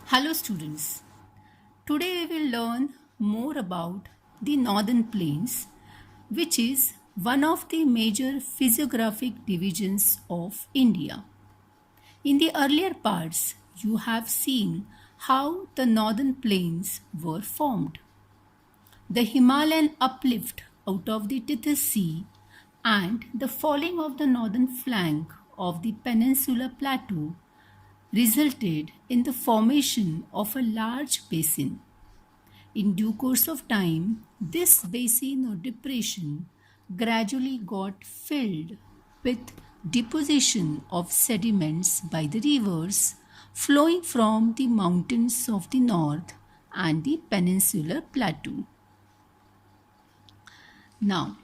Hello students. Today we will learn more about the Northern Plains, which is one of the major physiographic divisions of India. In the earlier parts, you have seen how the Northern Plains were formed. The Himalayan uplift out of the Tethys Sea and the falling of the northern flank of the Peninsular Plateau resulted in the formation of a large basin. In due course of time, this basin or depression gradually got filled with deposition of sediments by the rivers flowing from the mountains of the north and the peninsular plateau. Now,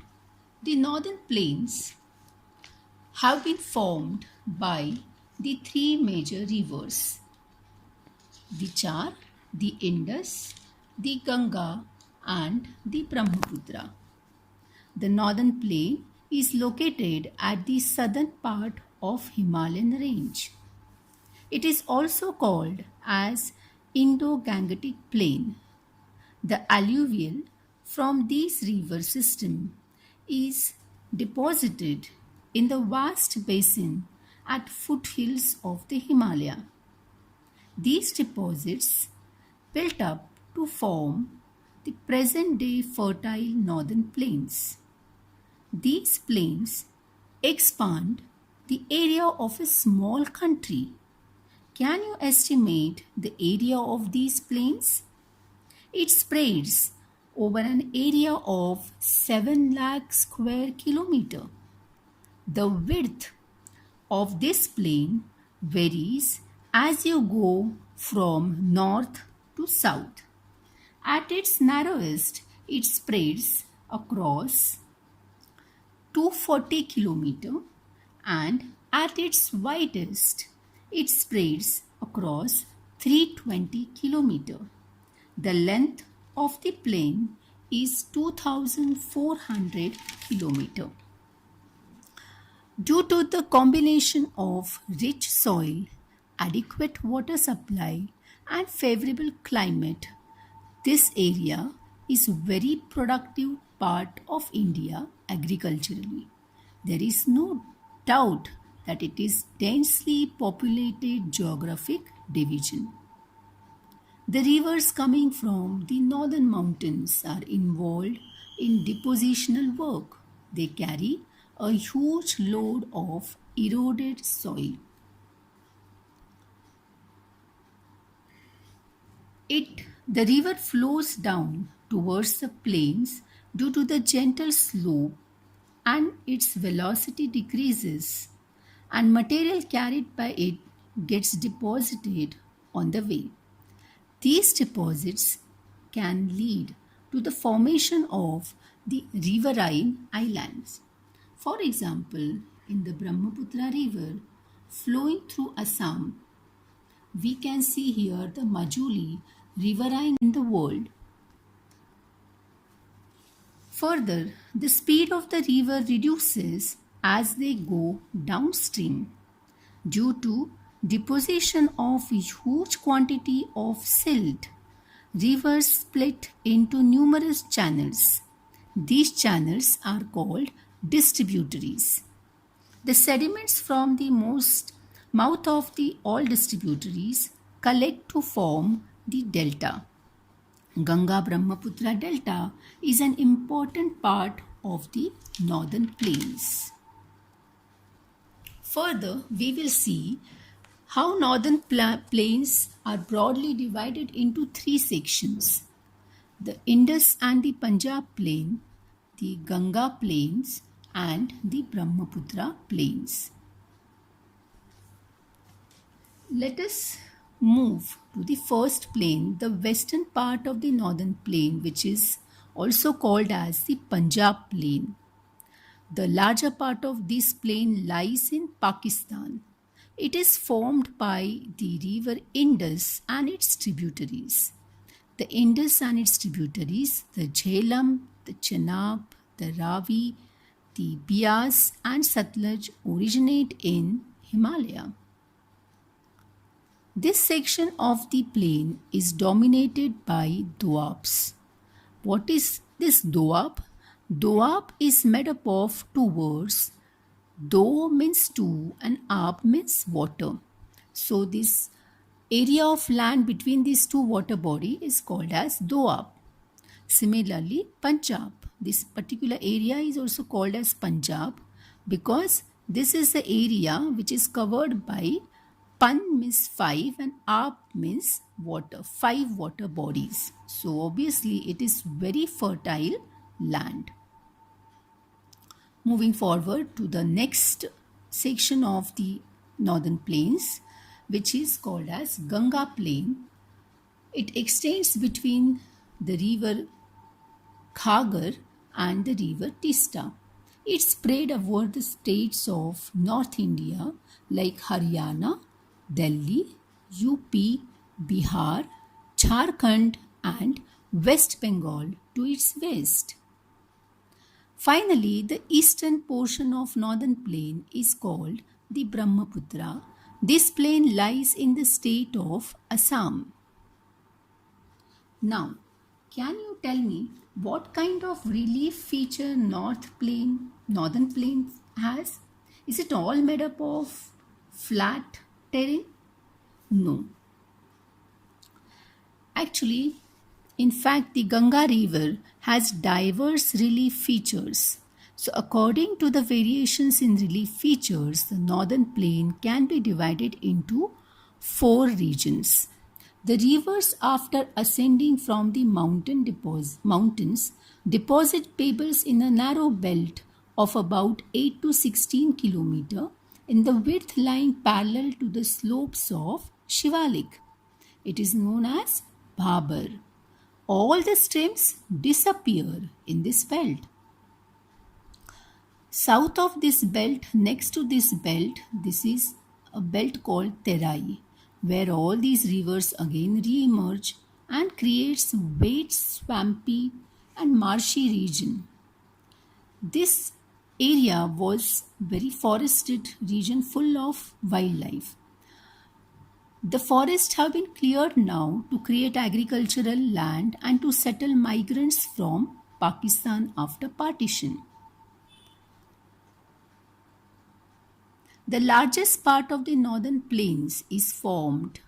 the northern plains have been formed by the three major rivers, which are the Indus, the Ganga, and the Brahmaputra. The northern plain is located at the southern part of Himalayan range. It is also called as Indo-Gangetic Plain. The alluvial from this river system is deposited in the vast basin at foothills of the Himalaya. These deposits built up to form the present day fertile northern plains. These plains expand the area of a small country. Can you estimate the area of these plains? It spreads over an area of 7 lakh square kilometer. The width of this plain varies as you go from north to south. At its narrowest, it spreads across 240 km, and at its widest, it spreads across 320 km. The length of the plain is 2400 km. Due to the combination of rich soil, adequate water supply, and favorable climate, this area is a very productive part of India agriculturally. There is no doubt that it is densely populated geographic division. The rivers coming from the northern mountains are involved in depositional work. They carry a huge load of eroded soil. The river flows down towards the plains due to the gentle slope, and its velocity decreases, and material carried by it gets deposited on the way. These deposits can lead to the formation of the riverine islands. For example, in the Brahmaputra river flowing through Assam, we can see here the Majuli riverine in the world. Further, the speed of the river reduces as they go downstream due to deposition of a huge quantity of silt. Rivers split into numerous channels. These channels are called distributaries. The sediments from the mouth of the all distributaries collect to form the delta. Ganga Brahmaputra delta is an important part of the northern plains. Further, we will see how northern plains are broadly divided into three sections: the Indus and the Punjab plain, the Ganga plains, and the Brahmaputra plains. Let us move to the first plain, the western part of the northern plain, which is also called as the Punjab plain. The larger part of this plain lies in Pakistan. It is formed by the river Indus and its tributaries. The Indus and its tributaries, the Jhelum, the Chenab, the Ravi, the Bias, and Satluj originate in Himalaya. This section of the plain is dominated by doabs. What is this doab? Doab is made up of two words. Do means two and ab means water. So this area of land between these two water body is called as doab. Similarly, Punjab. This particular area is also called as Punjab because this is the area which is covered by Pan means five and Ab means water, five water bodies. So obviously it is very fertile land. Moving forward to the next section of the northern plains, which is called as Ganga Plain. It extends between the river Khagar and the river Tista. It spread over the states of North India like Haryana, Delhi, UP, Bihar, Jharkhand and West Bengal to its west. Finally, the eastern portion of northern plain is called the Brahmaputra. This plain lies in the state of Assam. Now, can you tell me what kind of relief feature northern plain has? Is it all made up of flat terrain? No. Actually, in fact, the Ganga river has diverse relief features. So according to the variations in relief features, the northern plain can be divided into four regions. The rivers, after ascending from the mountains, deposit pebbles in a narrow belt of about 8 to 16 km in the width lying parallel to the slopes of Shivalik. It is known as Bhabar. All the streams disappear in this belt. South of this belt, next to this belt, this is a belt called Terai, where all these rivers again re-emerge and creates wet, swampy and marshy region. This area was very forested region full of wildlife. The forests have been cleared now to create agricultural land and to settle migrants from Pakistan after partition. The largest part of the northern plains is formed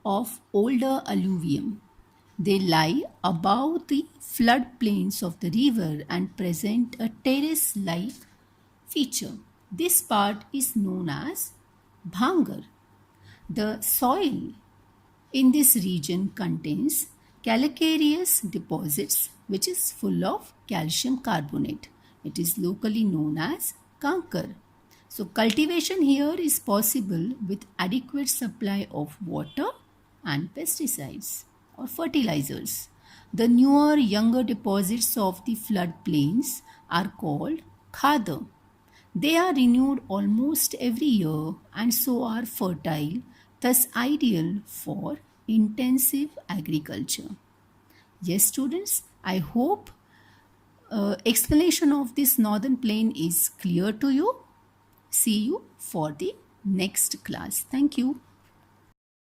of older alluvium. They lie above the floodplains of the river and present a terrace-like feature. This part is known as Bhangar. The soil in this region contains calcareous deposits which is full of calcium carbonate. It is locally known as Kankar. So cultivation here is possible with adequate supply of water and pesticides or fertilizers. The newer, younger deposits of the floodplains are called khadar. They are renewed almost every year and so are fertile, thus ideal for intensive agriculture. Yes, students, I hope explanation of this northern plain is clear to you. See you for the next class. Thank you.